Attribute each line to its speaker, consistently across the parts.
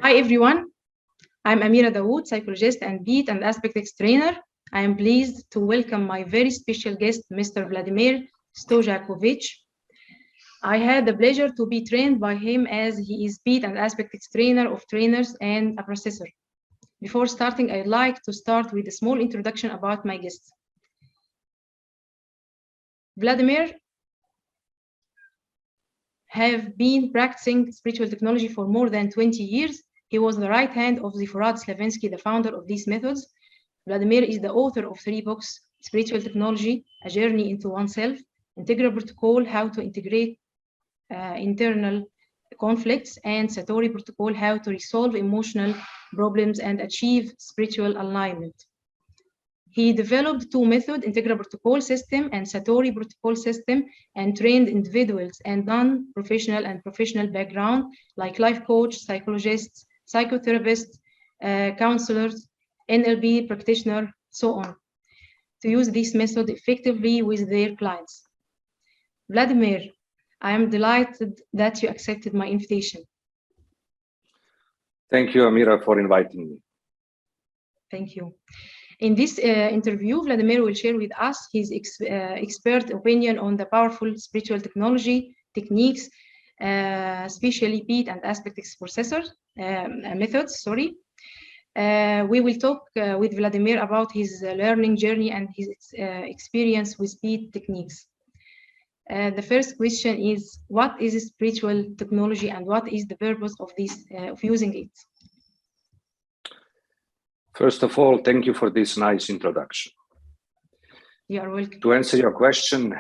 Speaker 1: Hi everyone, I'm Amira Daoud, psychologist and Peat and Aspect trainer. I am pleased to welcome my very special guest, Mr. Vladimir Stojakovic. I had the pleasure to be trained by him as he is Peat and Aspect trainer of trainers and a processor. Before starting, I'd like to start with a small introduction about my guest. Vladimir have been practicing spiritual technology for more than 20 years. He was the right hand of Zephorad Slavinsky, the founder of these methods. Vladimir is the author of 3 books, Spiritual Technology, A Journey into Oneself, Integral Protocol, How to Integrate Internal Conflicts, and Satori Protocol, How to Resolve Emotional Problems and Achieve Spiritual Alignment. He developed 2 methods, Integral Protocol System and Satori Protocol System, and trained individuals and non-professional and professional background like life coach, psychologists, psychotherapists, counselors, NLP practitioner, so on, to use this method effectively with their clients. Vladimir, I am delighted that you accepted my invitation.
Speaker 2: Thank you, Amira, for inviting me.
Speaker 1: Thank you. In this interview, Vladimir will share with us his expert opinion on the powerful spiritual technology techniques, especially Peat and Aspect processor methods. We will talk with Vladimir about his learning journey and his experience with Peat techniques. The first question is, what is spiritual technology and what is the purpose of this of using it?
Speaker 2: First of all, thank you for this nice introduction.
Speaker 1: You are welcome.
Speaker 2: To answer your question,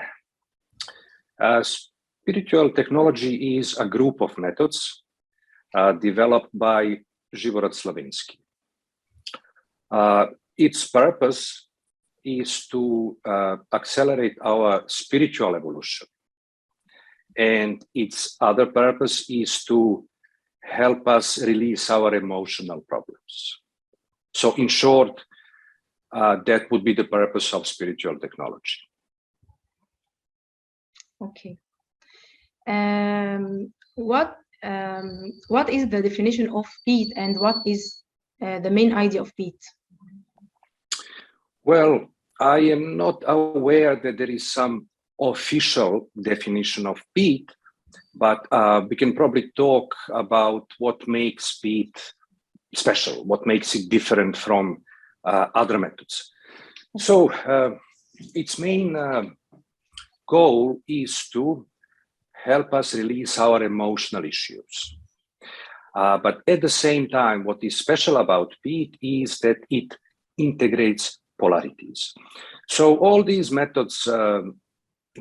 Speaker 2: spiritual technology is a group of methods developed by Zephorad Slavinsky. Its purpose is to accelerate our spiritual evolution. And its other purpose is to help us release our emotional problems. So in short, that would be the purpose of spiritual technology.
Speaker 1: Okay. What is the definition of Peat and what is the main idea of Peat?
Speaker 2: Well, I am not aware that there is some official definition of Peat, but we can probably talk about what makes Peat special, what makes it different from other methods. So its main goal is to help us release our emotional issues. But at the same time, what is special about Peat is that it integrates polarities. So all these methods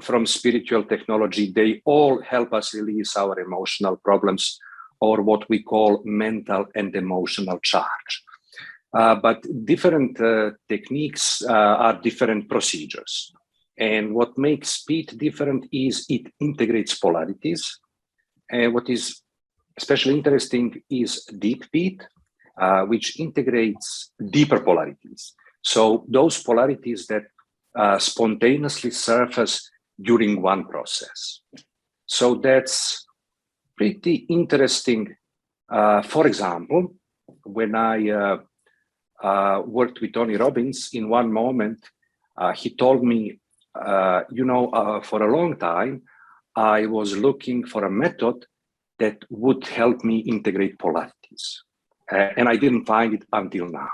Speaker 2: from spiritual technology, they all help us release our emotional problems, or what we call mental and emotional charge. But different techniques are different procedures. And what makes Peat different is it integrates polarities. And what is especially interesting is deep Peat, which integrates deeper polarities. So those polarities that spontaneously surface during one process. So that's pretty interesting. For example, when I worked with Tony Robbins, in one moment, he told me, for a long time, I was looking for a method that would help me integrate polarities. And I didn't find it until now.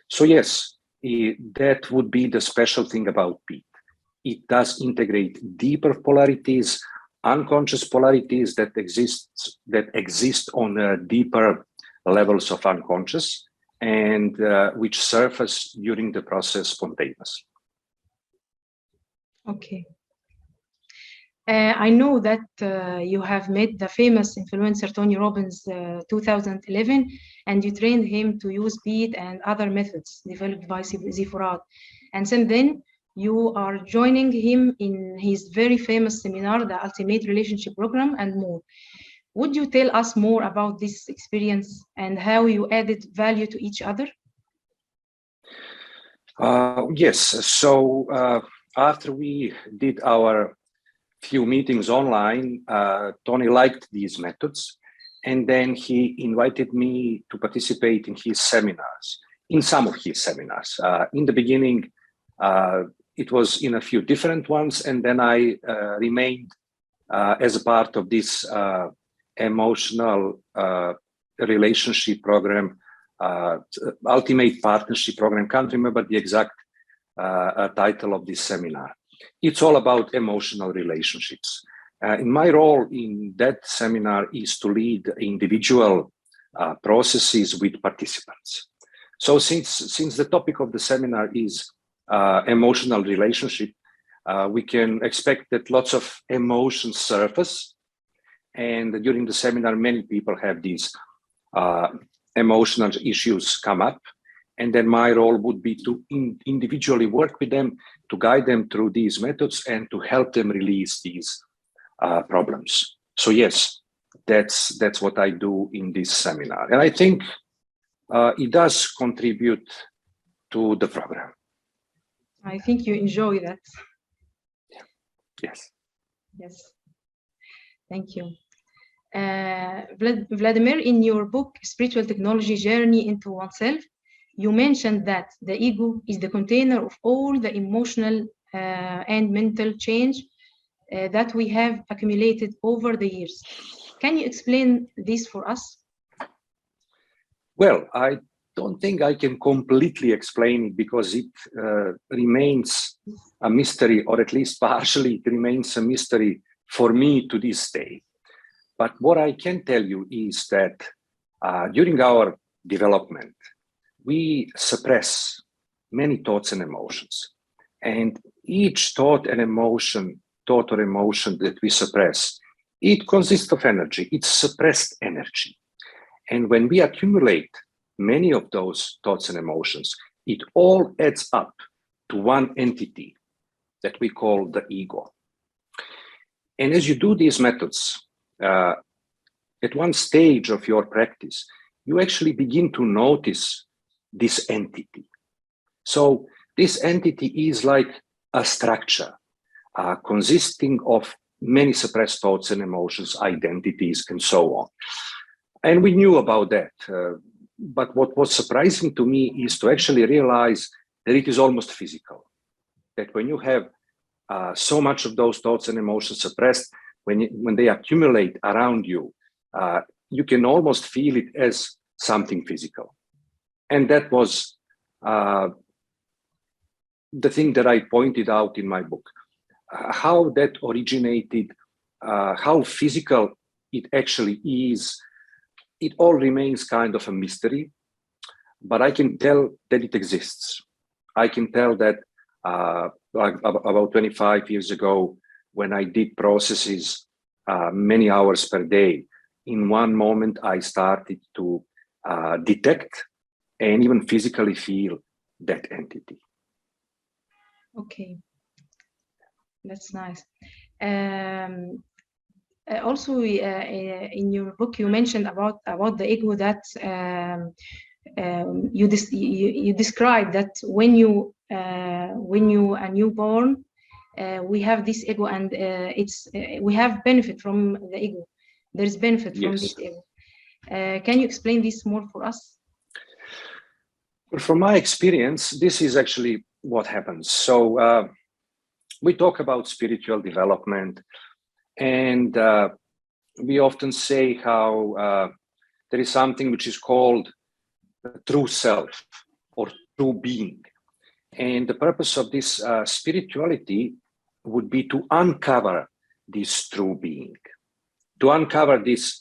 Speaker 2: So yes, that would be the special thing about Peat. It does integrate deeper polarities, unconscious polarities that exist on deeper levels of unconscious, and which surface during the process spontaneously.
Speaker 1: Okay. I know that you have met the famous influencer Tony Robbins 2011, and you trained him to use Peat and other methods developed by Zephorad. And since then, you are joining him in his very famous seminar, the Ultimate Relationship Program, and more. Would you tell us more about this experience and how you added value to each other?
Speaker 2: Yes. So after we did our few meetings online, Tony liked these methods, And then he invited me to participate in his seminars, in some of his seminars. In the beginning, it was in a few different ones, and then I remained as a part of this emotional relationship program, ultimate partnership program. Can't remember the exact title of this seminar. It's all about emotional relationships. In my role in that seminar is to lead individual processes with participants. So since the topic of the seminar is emotional relationship, we can expect that lots of emotions surface. And during the seminar, many people have these emotional issues come up. And then my role would be to individually work with them, to guide them through these methods and to help them release these problems. So yes, that's what I do in this seminar. And I think it does contribute to the program.
Speaker 1: I think you enjoy that.
Speaker 2: Yes.
Speaker 1: Yes. Thank you. Vladimir, in your book, Spiritual Technology Journey into Oneself, you mentioned that the ego is the container of all the emotional and mental change that we have accumulated over the years. Can you explain this for us?
Speaker 2: Well, I don't think I can completely explain it because it remains a mystery, or at least partially it remains a mystery for me to this day. But what I can tell you is that during our development, we suppress many thoughts and emotions. And each thought or emotion that we suppress, it consists of energy. It's suppressed energy. And when we accumulate many of those thoughts and emotions, it all adds up to one entity that we call the ego. And as you do these methods, at one stage of your practice, you actually begin to notice this entity. So this entity is like a structure consisting of many suppressed thoughts and emotions, identities, and so on. And we knew about that. But what was surprising to me is to actually realize that it is almost physical. That when you have so much of those thoughts and emotions suppressed, when they accumulate around you, you can almost feel it as something physical. And that was the thing that I pointed out in my book. How that originated, how physical it actually is, it all remains kind of a mystery, but I can tell that it exists. I can tell that about 25 years ago, when I did processes many hours per day, in one moment I started to detect and even physically feel that entity.
Speaker 1: Okay, that's nice. Also, in your book, you mentioned about the ego that you described that when you are newborn, we have this ego, and we have benefit from the ego. There is benefit from this ego. Can you explain this more for us?
Speaker 2: Well, from my experience, this is actually what happens. So we talk about spiritual development, and we often say how there is something which is called true self or true being. And the purpose of this spirituality would be to uncover this true being, to uncover this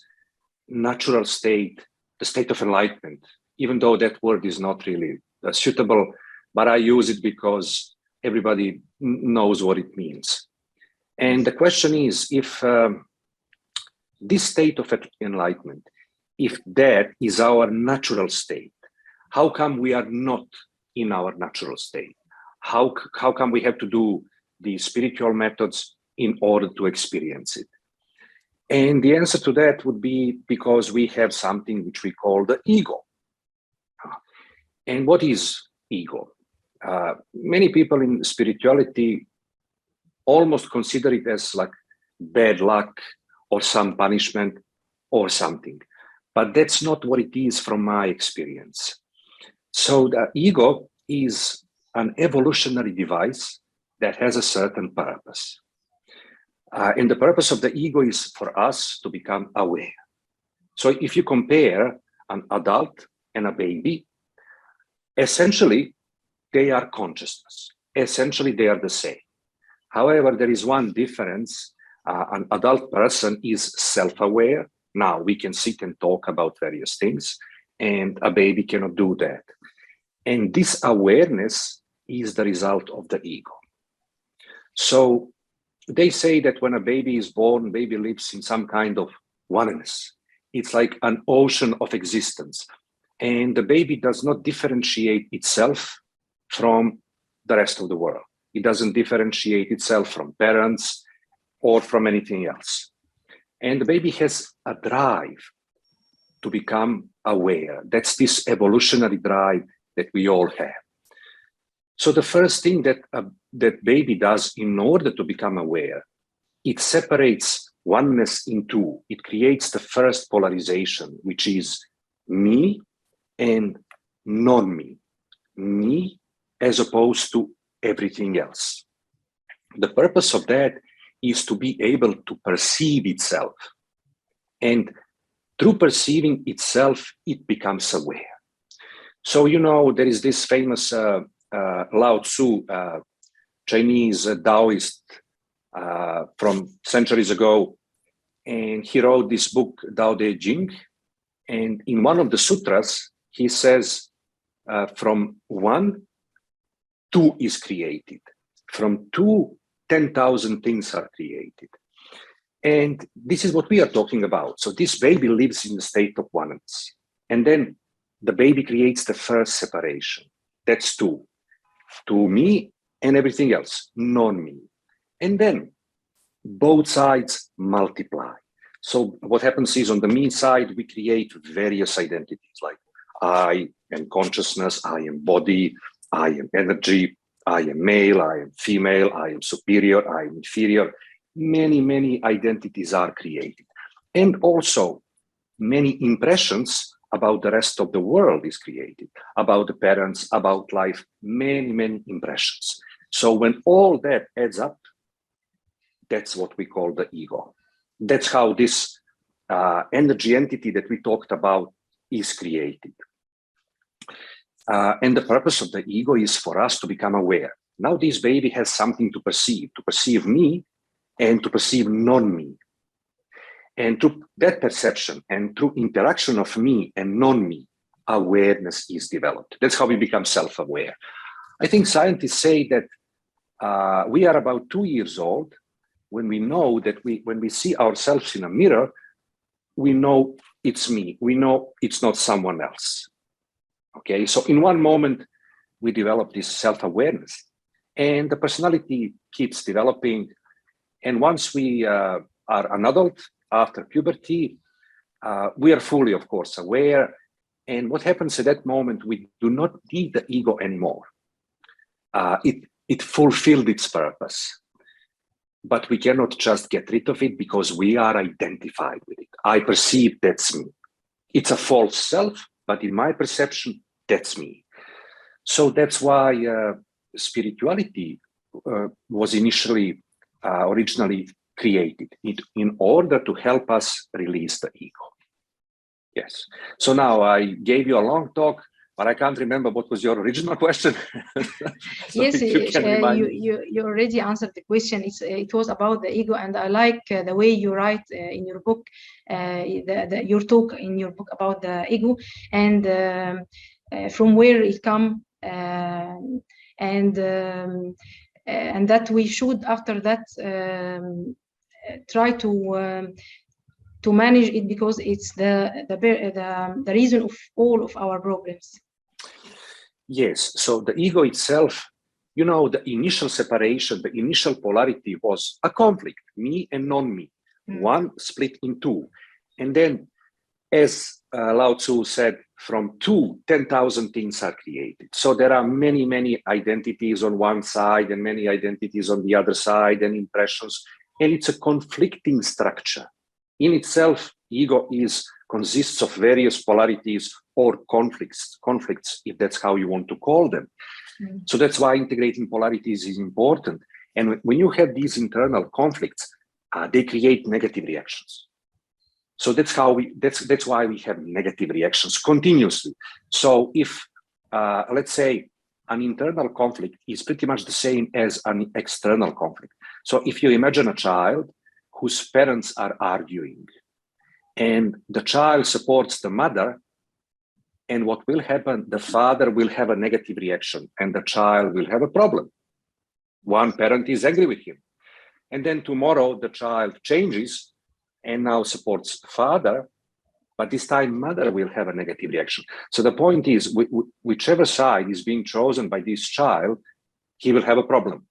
Speaker 2: natural state, the state of enlightenment, even though that word is not really suitable, but I use it because everybody knows what it means. And the question is, if this state of enlightenment, if that is our natural state, how come we are not in our natural state? How come we have to do the spiritual methods in order to experience it? And the answer to that would be because we have something which we call the ego. And what is ego? Many people in spirituality almost consider it as like bad luck or some punishment. or something. But that's not what it is from my experience. So the ego is an evolutionary device that has a certain purpose. And the purpose of the ego is for us to become aware. So if you compare an adult and a baby, essentially, they are consciousness. Essentially, they are the same. However, there is one difference. An adult person is self-aware. Now we can sit and talk about various things, and a baby cannot do that. And this awareness is the result of the ego. So they say that when a baby is born, baby lives in some kind of oneness. It's like an ocean of existence. And the baby does not differentiate itself from the rest of the world. It doesn't differentiate itself from parents or from anything else. And the baby has a drive to become aware. That's this evolutionary drive that we all have. So the first thing that that baby does in order to become aware, it separates oneness in two. It creates the first polarization, which is me and non-me. Me as opposed to everything else. The purpose of that is to be able to perceive itself. And through perceiving itself, it becomes aware. So, you know, there is this famous Lao Tzu, Chinese Taoist from centuries ago. And he wrote this book, Tao Te Ching. And in one of the sutras, he says, from one, two is created. From two, 10,000 things are created. And this is what we are talking about. So this baby lives in the state of oneness. And then the baby creates the first separation. That's two. To me and everything else, non-me. And then both sides multiply. So what happens is on the me side, we create various identities like I am consciousness, I am body, I am energy, I am male, I am female, I am superior, I am inferior. Many, many identities are created. And also many impressions about the rest of the world is created, about the parents, about life, many, many impressions. So when all that adds up, that's what we call the ego. That's how this energy entity that we talked about is created. And the purpose of the ego is for us to become aware. Now this baby has something to perceive me and to perceive non-me. And through that perception and through interaction of me and non-me, awareness is developed. That's how we become self-aware. I think scientists say that we are about 2 years old when we know that when we see ourselves in a mirror, we know it's me. We know it's not someone else. Okay, so in one moment, we develop this self-awareness and the personality keeps developing. And once we are an adult, after puberty, we are fully, of course, aware. And what happens at that moment, we do not need the ego anymore. It fulfilled its purpose. But we cannot just get rid of it because we are identified with it. I perceive that's me. It's a false self, but in my perception, that's me. So that's why spirituality was originally created in order to help us release the ego. Yes. So now I gave you a long talk, but I can't remember what was your original question. So
Speaker 1: yes, you already answered the question. It was about the ego, and I like the way you write in your book, your talk in your book about the ego, and from where it comes, and that we should after that try to manage it because it's the reason of all of our problems.
Speaker 2: Yes, so the ego itself, you know, the initial separation, the initial polarity was a conflict, me and non-me, one split in two. And then, as Lao Tzu said, from two, 10,000 things are created. So there are many, many identities on one side and many identities on the other side and impressions. And it's a conflicting structure. In itself, Ego consists of various polarities or conflicts, if that's how you want to call them. So that's why integrating polarities is important. And when you have these internal conflicts, they create negative reactions. So that's why we have negative reactions continuously. So if, let's say, an internal conflict is pretty much the same as an external conflict. So if you imagine a child whose parents are arguing, and the child supports the mother, and what will happen, the father will have a negative reaction and the child will have a problem. One parent is angry with him. And then tomorrow the child changes and now supports father, but this time mother will have a negative reaction. So the point is, whichever side is being chosen by this child, he will have a problem,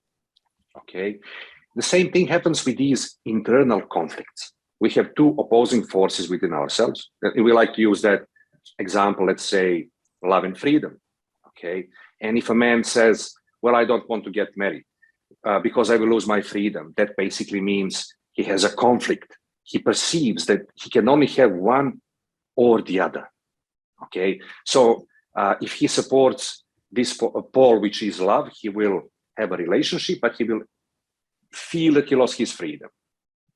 Speaker 2: okay? The same thing happens with these internal conflicts. We have two opposing forces within ourselves. We like to use that example, let's say, love and freedom, okay? And if a man says, well, I don't want to get married because I will lose my freedom, that basically means he has a conflict. He perceives that he can only have one or the other, okay? So if he supports this pole, which is love, he will have a relationship, but he will feel that he lost his freedom.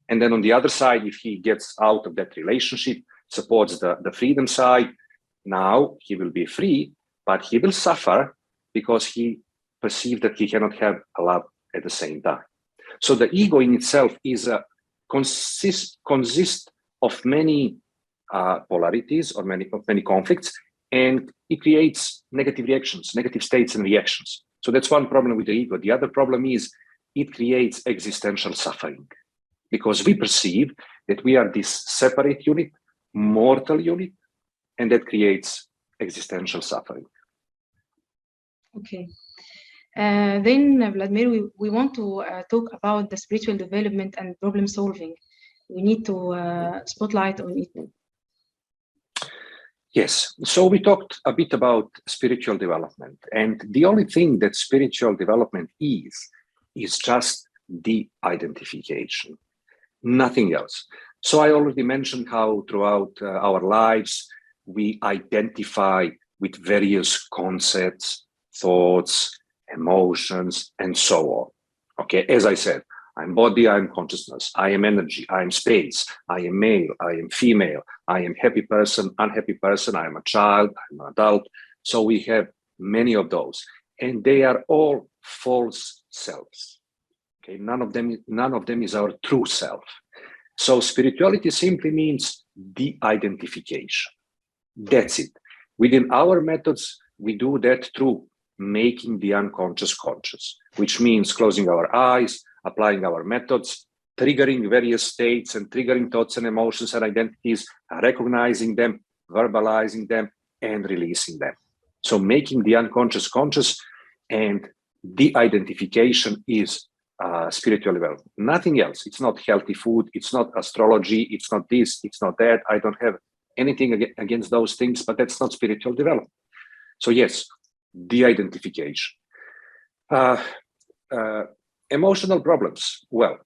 Speaker 2: And then on the other side, if he gets out of that relationship, supports the freedom side, now he will be free, but he will suffer because he perceived that he cannot have a love at the same time. So the ego in itself is consists of many polarities or many conflicts, and it creates negative reactions, negative states and reactions. So that's one problem with the ego. The other problem is it creates existential suffering because we perceive that we are this separate unit, mortal unit, and that creates existential suffering.
Speaker 1: Okay. Then, Vladimir, we want to talk about the spiritual development and problem solving. We need to spotlight on it.
Speaker 2: Yes. So we talked a bit about spiritual development. And the only thing that spiritual development is just de-identification, nothing else. So I already mentioned how throughout our lives, we identify with various concepts, thoughts, emotions, and so on. Okay, as I said, I'm body, I'm consciousness, I am energy, I am space, I am male, I am female, I am happy person, unhappy person, I am a child, I'm an adult. So we have many of those, and they are all false selves. Okay, none of them is our true self. So spirituality simply means de-identification. That's it. Within our methods, we do that through making the unconscious conscious, which means closing our eyes, applying our methods, triggering various states and triggering thoughts and emotions and identities, recognizing them, verbalizing them, and releasing them. So making the unconscious conscious and de-identification is spiritual development. Nothing else. It's not healthy food. It's not astrology. It's not this. It's not that. I don't have anything against those things, but that's not spiritual development. So yes, de-identification. Emotional problems. Well,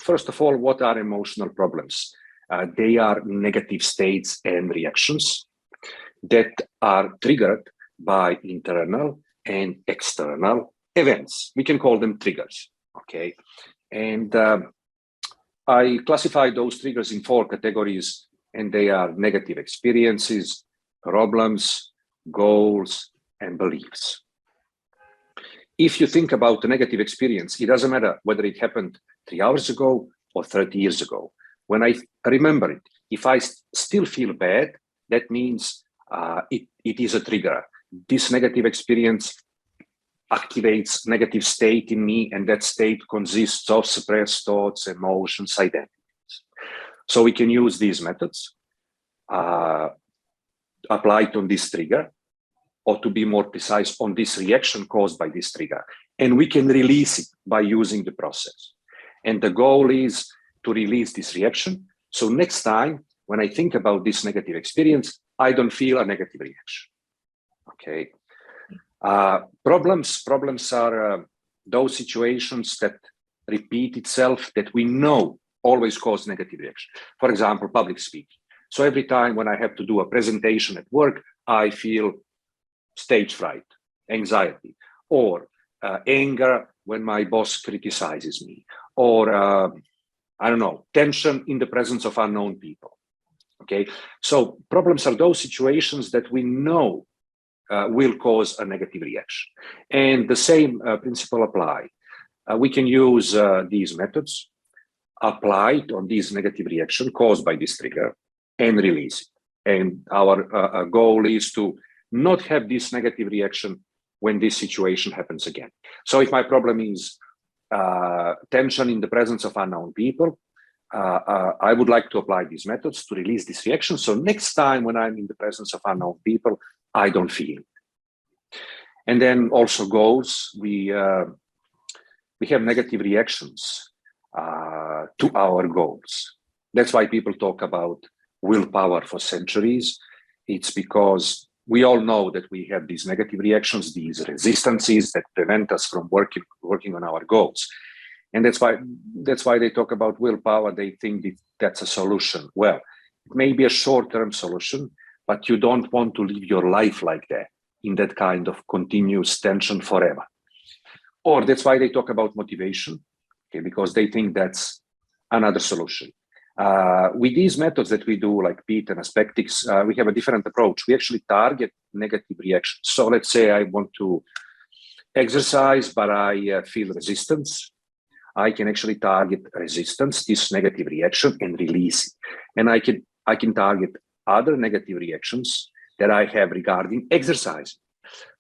Speaker 2: first of all, what are emotional problems? They are negative states and reactions that are triggered by internal and external events. We can call them triggers, okay? And I classify those triggers in 4 categories, and they are negative experiences, problems, goals, and beliefs. If you think about a negative experience, it doesn't matter whether it happened 3 hours ago or 30 years ago. When I remember it, if I still feel bad, that means it is a trigger. This negative experience activates negative state in me, and that state consists of suppressed thoughts, emotions, identities. So we can use these methods applied on this trigger, or to be more precise, on this reaction caused by this trigger. And we can release it by using the process. And the goal is to release this reaction. So next time, when I think about this negative experience, I don't feel a negative reaction. Okay. Problems are those situations that repeat itself, that we know always cause negative reaction. For example, public speaking. So every time when I have to do a presentation at work, I feel stage fright, anxiety, or anger when my boss criticizes me, or I don't know, tension in the presence of unknown people. Okay, so problems are those situations that we know will cause a negative reaction. And the same principle apply. We can use these methods, apply it on this negative reaction caused by this trigger, and release it. And our goal is to not have this negative reaction when this situation happens again. So if my problem is tension in the presence of unknown people, I would like to apply these methods to release this reaction. So next time when I'm in the presence of unknown people, I don't feel it. And then also goals, we have negative reactions to our goals. That's why people talk about willpower for centuries. It's because we all know that we have these negative reactions, these resistances that prevent us from working on our goals. And that's why they talk about willpower. They think that's a solution. Well, it may be a short-term solution, but you don't want to live your life like that, in that kind of continuous tension forever. Or that's why they talk about motivation, okay, because they think that's another solution. With these methods that we do, like Peat and Aspectics, we have a different approach. We actually target negative reactions. So let's say I want to exercise, but I feel resistance. I can actually target resistance, this negative reaction, and release it. And I can target other negative reactions that I have regarding exercise.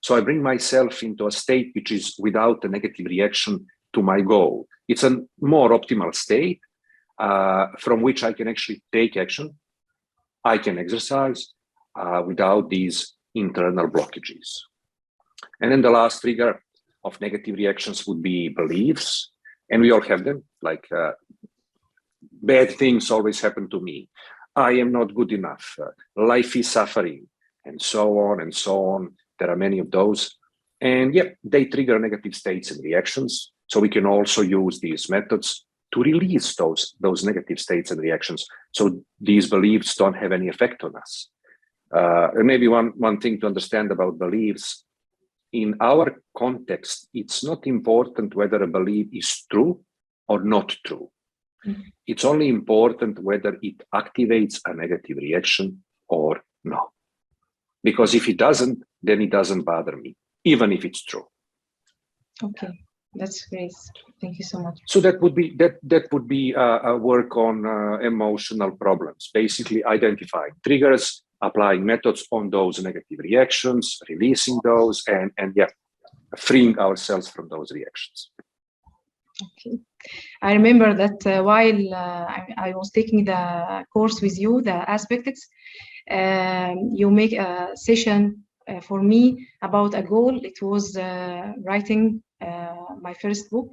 Speaker 2: So I bring myself into a state which is without a negative reaction to my goal. It's a more optimal state from which I can actually take action. I can exercise without these internal blockages. And then the last trigger of negative reactions would be beliefs. And we all have them, like bad things always happen to me. I am not good enough. Life is suffering, and so on and so on. There are many of those. And yeah, they trigger negative states and reactions. So we can also use these methods to release those negative states and reactions. So these beliefs don't have any effect on us. And maybe one thing to understand about beliefs, in our context, it's not important whether a belief is true or not true. Mm-hmm. It's only important whether it activates a negative reaction or not. Because if it doesn't, then it doesn't bother me, even if it's true.
Speaker 1: Okay, that's great. Thank you so much.
Speaker 2: So that would be a work on emotional problems, basically identifying triggers, applying methods on those negative reactions, releasing those, and yeah, freeing ourselves from those reactions.
Speaker 1: Okay. I remember that while I was taking the course with you, the Aspectics, you make a session for me about a goal. It was writing my first book.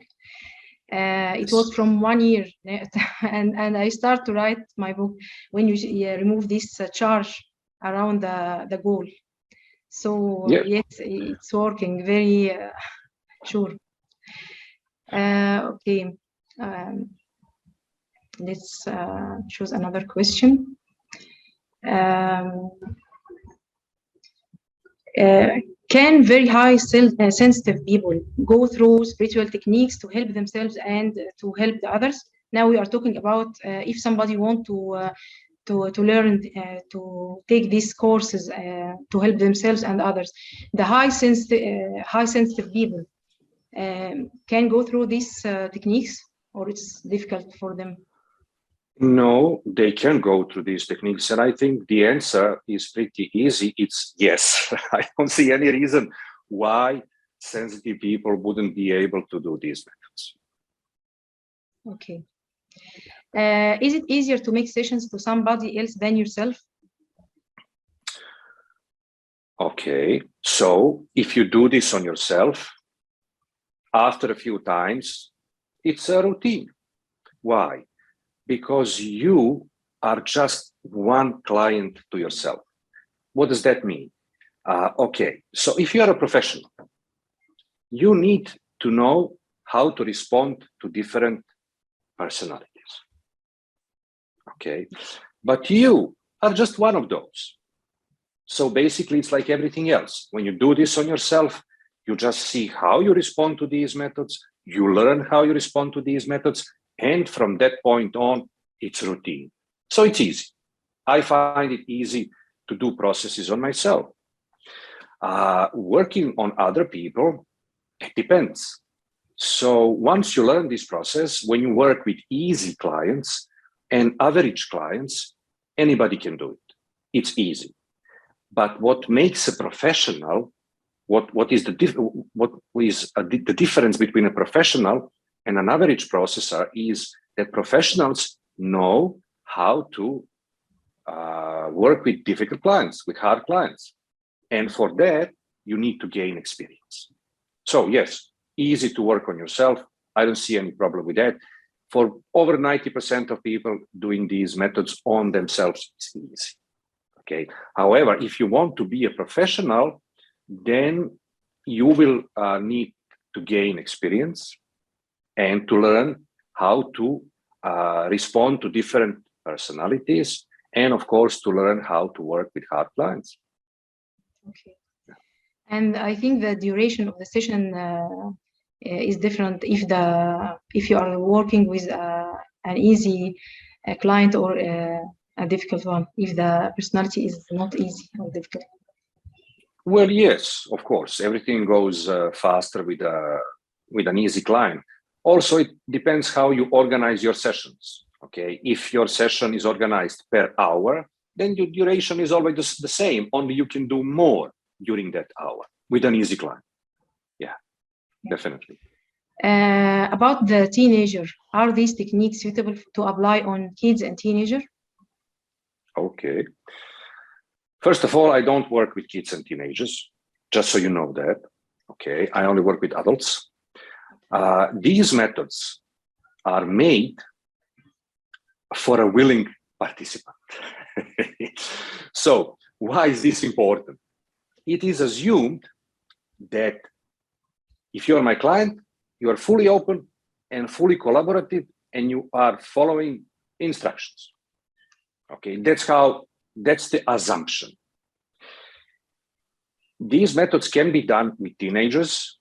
Speaker 1: It was from 1 year, and I start to write my book when you remove this charge around the goal. So yeah. Yes, it's working very sure. Okay, let's choose another question. Can very high sensitive people go through spiritual techniques to help themselves and to help the others? Now we are talking about if somebody wants to learn to take these courses to help themselves and others. The high sensitive people can go through these techniques, or it's difficult for them?
Speaker 2: No, they can go through these techniques. And I think the answer is pretty easy. It's yes. I don't see any reason why sensitive people wouldn't be able to do these methods.
Speaker 1: Okay. Is it easier to make sessions to somebody else than yourself?
Speaker 2: Okay. So if you do this on yourself, after a few times, it's a routine. Why? Because you are just one client to yourself. What does that mean? Okay, so if you are a professional, you need to know how to respond to different personalities. okay? But you are just one of those. So basically, it's like everything else. When you do this on yourself, you just see how you respond to these methods, you learn how you respond to these methods, and from that point on, it's routine. So it's easy. I find it easy to do processes on myself. Working on other people, it depends. So once you learn this process, when you work with easy clients and average clients, anybody can do it. It's easy. But what makes a professional, what is the difference between a professional and an average processor is that professionals know how to work with difficult clients, with hard clients. And for that, you need to gain experience. So yes, easy to work on yourself. I don't see any problem with that. For over 90% of people doing these methods on themselves, it's easy. Okay. However, if you want to be a professional, then you will need to gain experience and to learn how to respond to different personalities, and of course, to learn how to work with hard clients.
Speaker 1: Okay. And I think the duration of the session is different if you are working with an easy client or a difficult one, if the personality is not easy or difficult.
Speaker 2: Well, yes, of course, everything goes faster with an easy client. Also, it depends how you organize your sessions. Okay, if your session is organized per hour, then your duration is always the same, only you can do more during that hour with an easy client. Yeah, definitely.
Speaker 1: About the teenager, are these techniques suitable to apply on kids and teenagers?
Speaker 2: Okay. First of all, I don't work with kids and teenagers, just so you know that. Okay, I only work with adults. These methods are made for a willing participant. So why is this important? It is assumed that if you're my client, you are fully open and fully collaborative, and you are following instructions. Okay, that's the assumption. These methods can be done with teenagers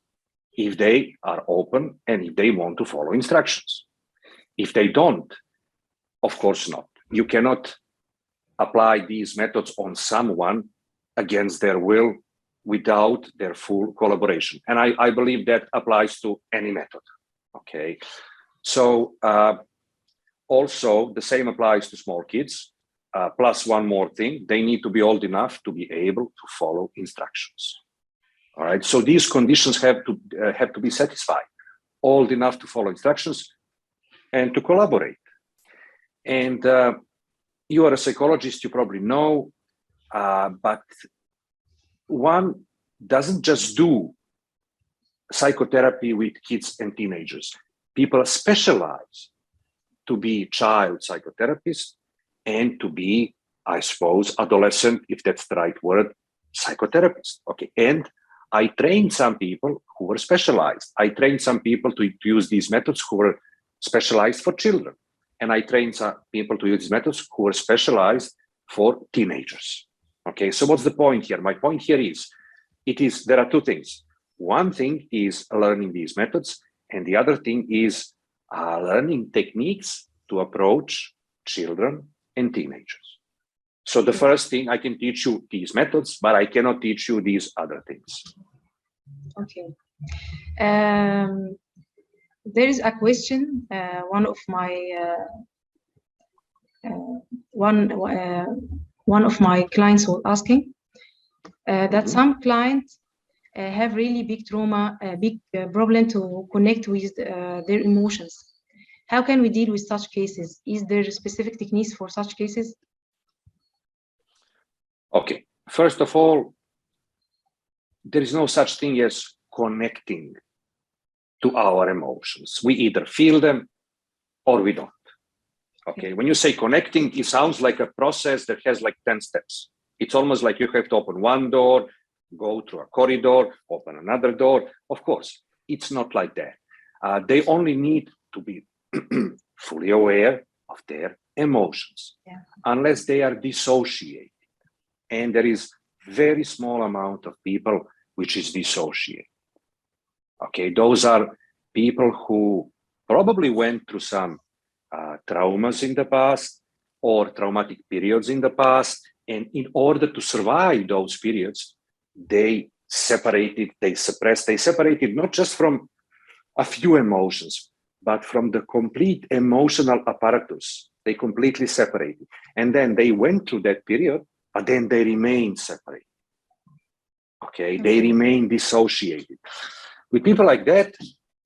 Speaker 2: if they are open and if they want to follow instructions. If they don't, of course not. You cannot apply these methods on someone against their will without their full collaboration. And I believe that applies to any method. Okay. So also the same applies to small kids. Plus one more thing, they need to be old enough to be able to follow instructions. All right. So these conditions have to be satisfied: old enough to follow instructions and to collaborate. And you are a psychologist, you probably know, but one doesn't just do psychotherapy with kids and teenagers. People specialize to be child psychotherapists and to be, I suppose, adolescent, if that's the right word, psychotherapists. Okay. And I trained some people who were specialized. I trained some people to use these methods who were specialized for children. And I trained some people to use these methods who were specialized for teenagers. Okay. So what's the point here? My point here is, there are two things. One thing is learning these methods, and the other thing is learning techniques to approach children and teenagers. So the first thing, I can teach you these methods, but I cannot teach you these other things.
Speaker 1: Okay. There is a question. One of my clients was asking that some clients have really big trauma, a big problem to connect with their emotions. How can we deal with such cases? Is there specific techniques for such cases?
Speaker 2: Okay. First of all, there is no such thing as connecting to our emotions. We either feel them or we don't. Okay. When you say connecting, it sounds like a process that has like 10 steps. It's almost like you have to open one door, go through a corridor, open another door. Of course, it's not like that. They only need to be fully aware of their emotions unless they are dissociated. And there is very small amount of people which is dissociated. Okay, those are people who probably went through some traumas in the past or traumatic periods in the past. And in order to survive those periods, they separated, they suppressed, they separated not just from a few emotions, but from the complete emotional apparatus. They completely separated. And then they went through that period, but then they remained separated. Okay, they remain dissociated. With people like that,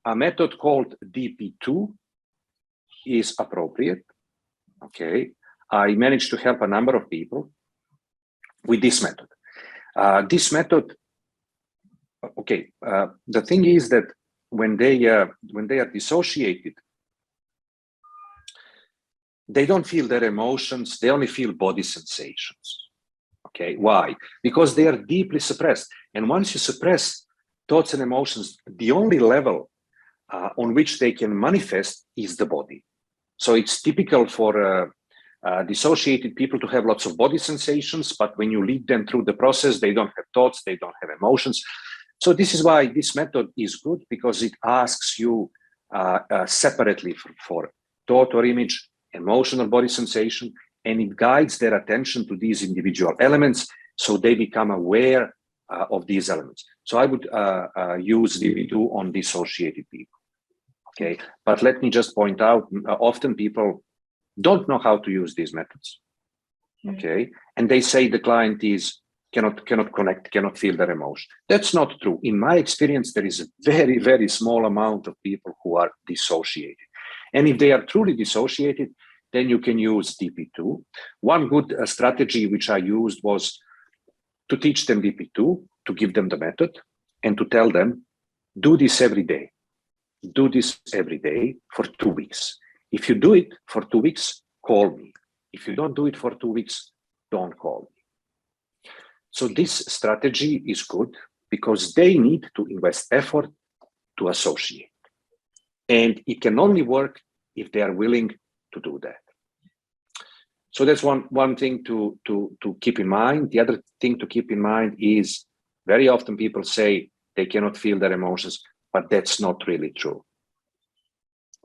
Speaker 2: a method called DP2 is appropriate. Okay, I managed to help a number of people with this method. The thing is that when they are dissociated, they don't feel their emotions, they only feel body sensations. Okay, why? Because they are deeply suppressed. And once you suppress thoughts and emotions, the only level on which they can manifest is the body. So it's typical for dissociated people to have lots of body sensations, but when you lead them through the process, they don't have thoughts, they don't have emotions. So this is why this method is good, because it asks you separately for thought or image, emotion or body sensation, and it guides their attention to these individual elements so they become aware of these elements. So I would use DP2 on dissociated people. Okay, but let me just point out, often people don't know how to use these methods. Okay, and they say the client cannot connect, cannot feel their emotion. That's not true. In my experience, there is a very, very small amount of people who are dissociated. And if they are truly dissociated, then you can use DP2. One good strategy which I used was to teach them DP2, to give them the method, and to tell them, do this every day. Do this every day for 2 weeks. If you do it for 2 weeks, call me. If you don't do it for 2 weeks, don't call me. So this strategy is good because they need to invest effort to associate. And it can only work if they are willing to do that. So that's one thing to keep in mind. The other thing to keep in mind is very often people say they cannot feel their emotions, but that's not really true.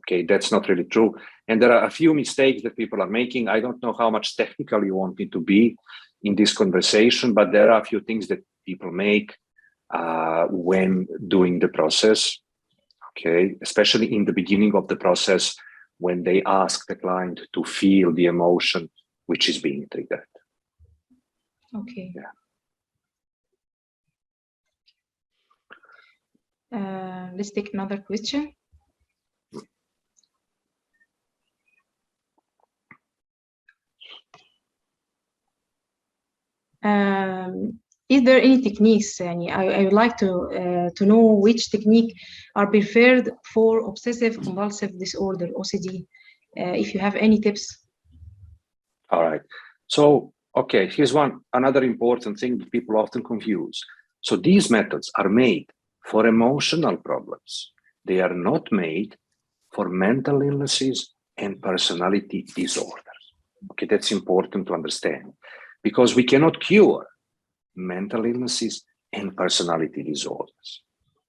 Speaker 2: Okay, that's not really true. And there are a few mistakes that people are making. I don't know how much technical you want me to be in this conversation, but there are a few things that people make when doing the process. Okay, especially in the beginning of the process, when they ask the client to feel the emotion which is being triggered.
Speaker 1: Okay.
Speaker 2: Yeah.
Speaker 1: Let's take another question. Is there any techniques? I would like to know which technique are preferred for obsessive compulsive disorder, OCD. If you have any tips.
Speaker 2: All right. So, okay, here's another important thing that people often confuse. So these methods are made for emotional problems. They are not made for mental illnesses and personality disorders. Okay, that's important to understand because we cannot cure mental illnesses and personality disorders.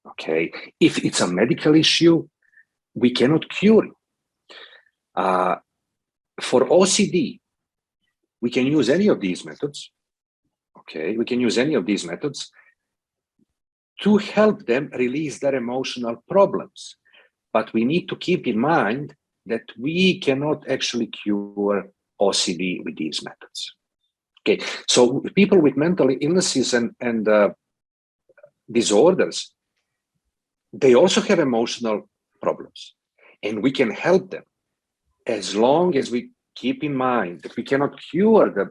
Speaker 2: Okay, if it's a medical issue, we cannot cure it. For OCD, we can use any of these methods. Okay, we can use any of these methods to help them release their emotional problems. But we need to keep in mind that we cannot actually cure OCD with these methods. Okay, so people with mental illnesses and disorders, they also have emotional problems, and we can help them as long as we keep in mind that we cannot cure the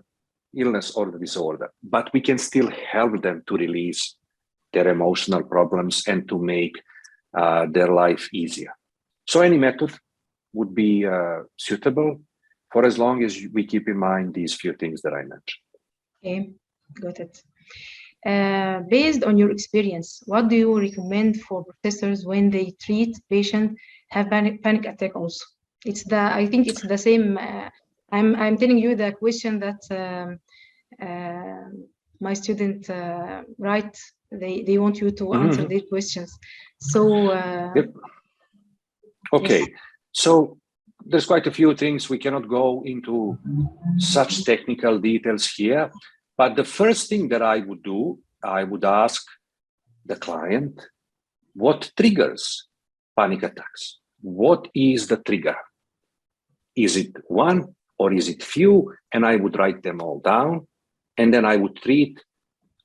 Speaker 2: illness or the disorder, but we can still help them to release their emotional problems and to make their life easier. So any method would be suitable for as long as we keep in mind these few things that I mentioned.
Speaker 1: Okay, got it. Based on your experience, what do you recommend for professors when they treat patients have panic attack also? I think it's the same I'm telling you the question that my student write. They want you to answer their questions. So
Speaker 2: yep. Okay,
Speaker 1: yes.
Speaker 2: so there's quite a few things. We cannot go into such technical details here, but the first thing that I would do, I would ask the client, what triggers panic attacks? What is the trigger? Is it one or is it few? And I would write them all down, and then I would treat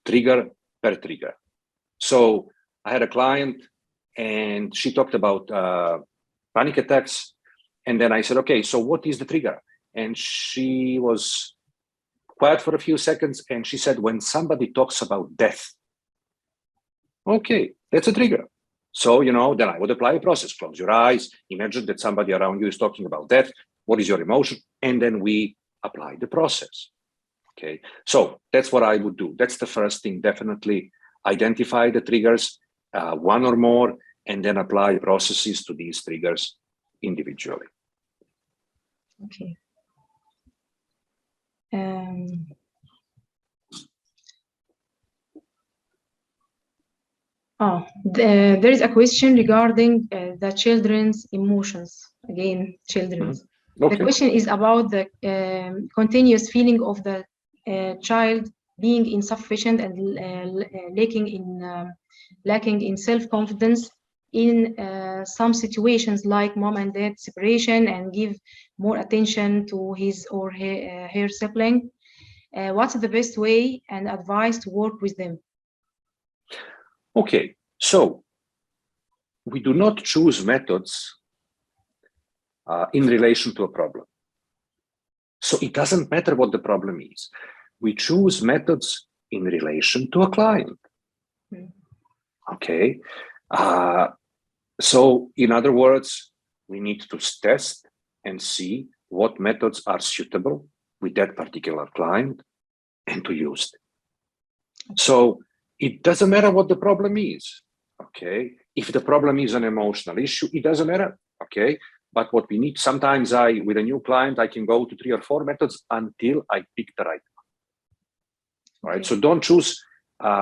Speaker 2: trigger per trigger. So I had a client and she talked about panic attacks. And then I said, okay, so what is the trigger? And she was quiet for a few seconds. And she said, when somebody talks about death. Okay, that's a trigger. So, then I would apply a process. Close your eyes. Imagine that somebody around you is talking about death. What is your emotion? And then we apply the process. Okay, so that's what I would do. That's the first thing. Definitely identify the triggers, one or more, and then apply processes to these triggers individually.
Speaker 1: Okay. There is a question regarding the children's emotions. Again, children's.
Speaker 2: Okay.
Speaker 1: The question is about the continuous feeling of the child being insufficient and lacking in self-confidence in some situations like mom and dad separation, and give more attention to his or her sibling. What's the best way and advice to work with them?
Speaker 2: Okay, so we do not choose methods in relation to a problem. So it doesn't matter what the problem is. We choose methods in relation to a client. Okay. So in other words, we need to test and see what methods are suitable with that particular client and to use them. So it doesn't matter what the problem is. Okay. If the problem is an emotional issue, it doesn't matter. Okay. But what we need, sometimes with a new client, I can go to 3 or 4 methods until I pick the right one. Right. Okay. So don't choose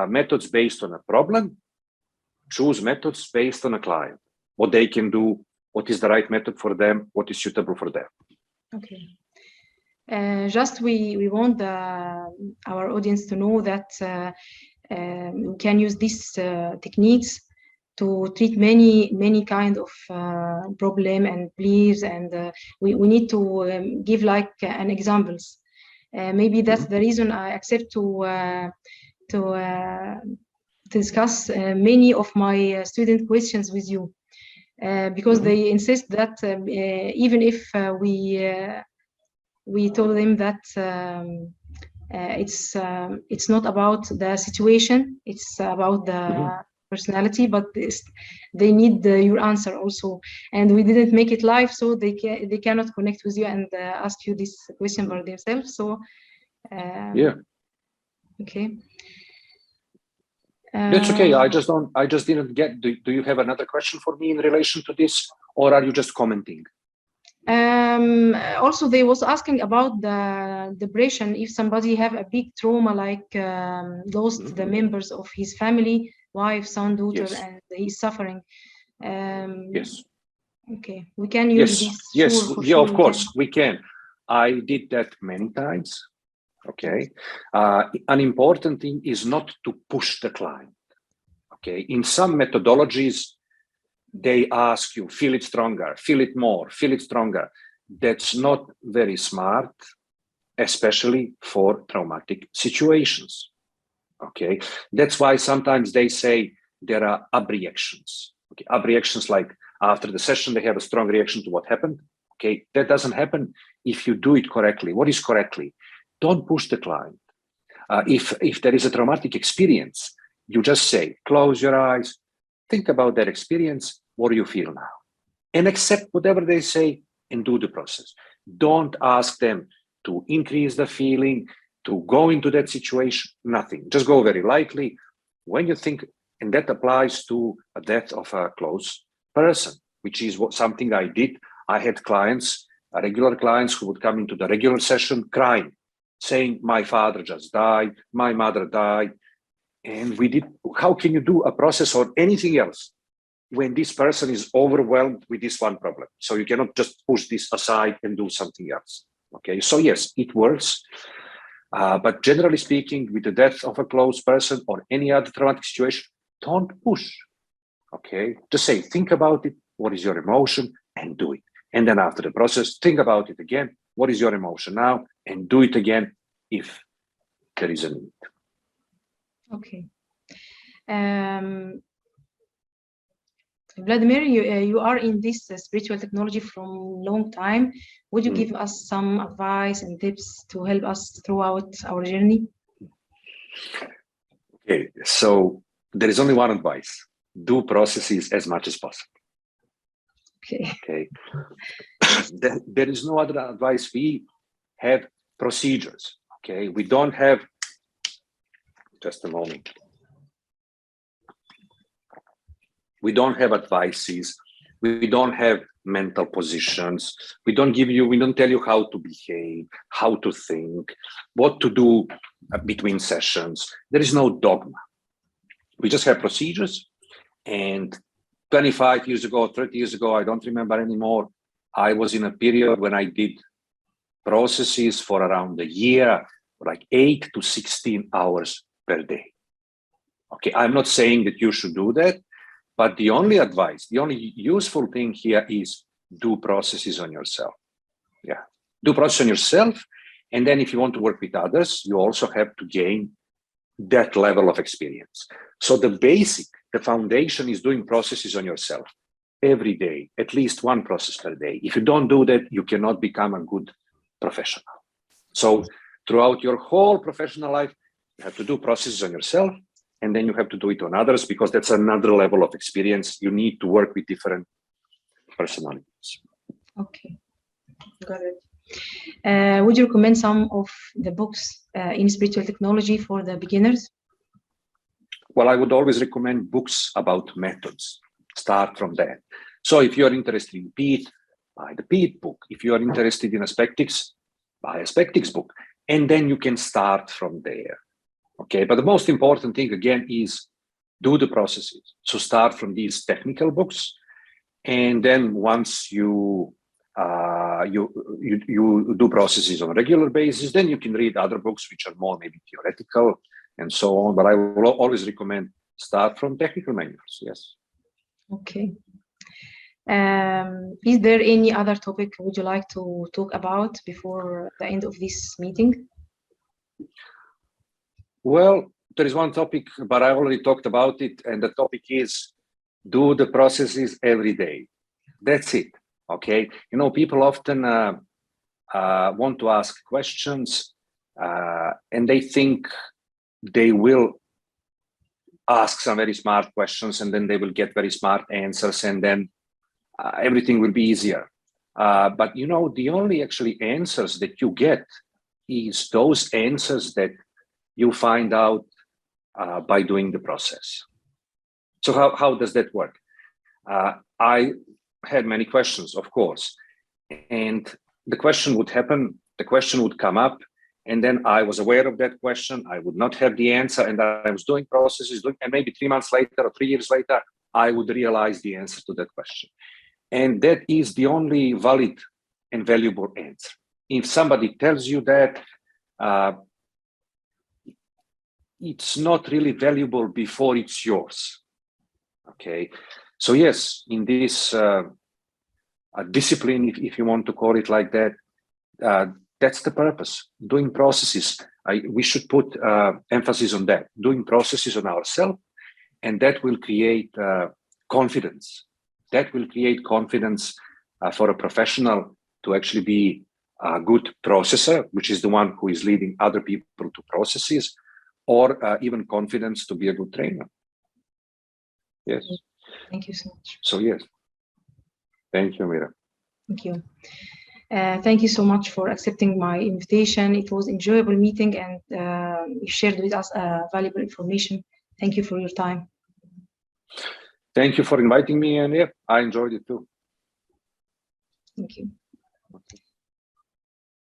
Speaker 2: methods based on a problem. Choose methods based on a client, what they can do, what is the right method for them, what is suitable for them.
Speaker 1: Okay. Just we want our audience to know that we can use these techniques to treat many kind of problem and beliefs, and we need to give like an examples. Maybe that's the reason I accept to discuss many of my student questions with you, because they insist that even if we told them that it's not about the situation, it's about the personality, but they need your answer also, and we didn't make it live, so they cannot connect with you and ask you this question for themselves. So
Speaker 2: yeah,
Speaker 1: okay.
Speaker 2: That's okay. I just didn't get. Do you have another question for me in relation to this, or are you just commenting?
Speaker 1: Also, they was asking about the depression. If somebody have a big trauma, like lost the members of his family, wife, son, daughter, yes, and he's suffering.
Speaker 2: Yes.
Speaker 1: Okay, we can use this.
Speaker 2: Yes.
Speaker 1: Sure,
Speaker 2: yeah, of course we can. I did that many times. Okay. An important thing is not to push the client. Okay. In some methodologies, they ask you, feel it stronger, feel it more, feel it stronger. That's not very smart, especially for traumatic situations. Okay. That's why sometimes they say there are abreactions. Okay. Abreactions, like after the session, they have a strong reaction to what happened. Okay. That doesn't happen if you do it correctly. What is correctly? Don't push the client. If there is a traumatic experience, you just say, close your eyes, think about that experience. What do you feel now? And accept whatever they say and do the process. Don't ask them to increase the feeling, to go into that situation, nothing. Just go very lightly. When you think, and that applies to a death of a close person, which is something I did. I had clients regular clients who would come into the regular session crying, saying, my father just died, my mother died. And we did, how can you do a process or anything else when this person is overwhelmed with this one problem? So you cannot just push this aside and do something else. Okay, so yes, it works. But generally speaking, with the death of a close person or any other traumatic situation, don't push. Okay, just say, think about it. What is your emotion? And do it. And then after the process, think about it again. What is your emotion now? And do it again if there is a need.
Speaker 1: Okay. Vladimir, you are in this spiritual technology from a long time. Would you give us some advice and tips to help us throughout our journey?
Speaker 2: Okay, so there is only one advice. Do processes as much as possible. Okay. There is no other advice. We have procedures. Okay, we don't have, just a moment. We don't have advices. We don't have mental positions. We don't tell you how to behave, how to think, what to do between sessions. There is no dogma. We just have procedures. And 25 years ago, 30 years ago, I don't remember anymore, I was in a period when I did processes for around a year, like 8 to 16 hours per day. Okay, I'm not saying that you should do that, but the only advice, the only useful thing here is do processes on yourself. Yeah, do process on yourself. And then if you want to work with others, you also have to gain that level of experience. So the foundation is doing processes on yourself every day, at least one process per day. If you don't do that, you cannot become a good professional. So throughout your whole professional life, you have to do processes on yourself, and then you have to do it on others, because that's another level of experience. You need to work with different personalities.
Speaker 1: Okay, got it. Would you recommend some of the books in spiritual technology for the beginners?
Speaker 2: Well, I would always recommend books about methods. Start from that. So if you're interested in Peat, buy the Peat book. If you are interested in aspectics, buy aspectics book. And then you can start from there. Okay, but the most important thing, again, is do the processes. So start from these technical books. And then once you do processes on a regular basis, then you can read other books which are more maybe theoretical and so on. But I will always recommend start from technical manuals. Yes.
Speaker 1: Okay. Is there any other topic would you like to talk about before the end of this meeting?
Speaker 2: Well, there is one topic, but I already talked about it, and the topic is do the processes every day. That's it. Okay. You know, people often want to ask questions, and they think they will ask some very smart questions, and then they will get very smart answers, and then everything will be easier. But you know, the only actually answers that you get is those answers that you find out by doing the process. So how does that work? I had many questions, of course, and the question would happen, the question would come up, and then I was aware of that question. I would not have the answer, and I was doing processes, and maybe 3 months later or 3 years later, I would realize the answer to that question. And that is the only valid and valuable answer. If somebody tells you that, it's not really valuable before it's yours. Okay, so yes, in this discipline, if you want to call it like that, that's the purpose. Doing processes, we should put emphasis on that. Doing processes on ourselves, and that will create confidence. That will create confidence for a professional to actually be a good processor, which is the one who is leading other people to processes, or even confidence to be a good trainer. Yes.
Speaker 1: Thank you so much.
Speaker 2: So yes. Thank you, Amira.
Speaker 1: Thank you. Thank you so much for accepting my invitation. It was an enjoyable meeting, and you shared with us valuable information. Thank you for your time.
Speaker 2: Thank you for inviting me, and yeah, I enjoyed it too.
Speaker 1: Thank you.
Speaker 2: Okay.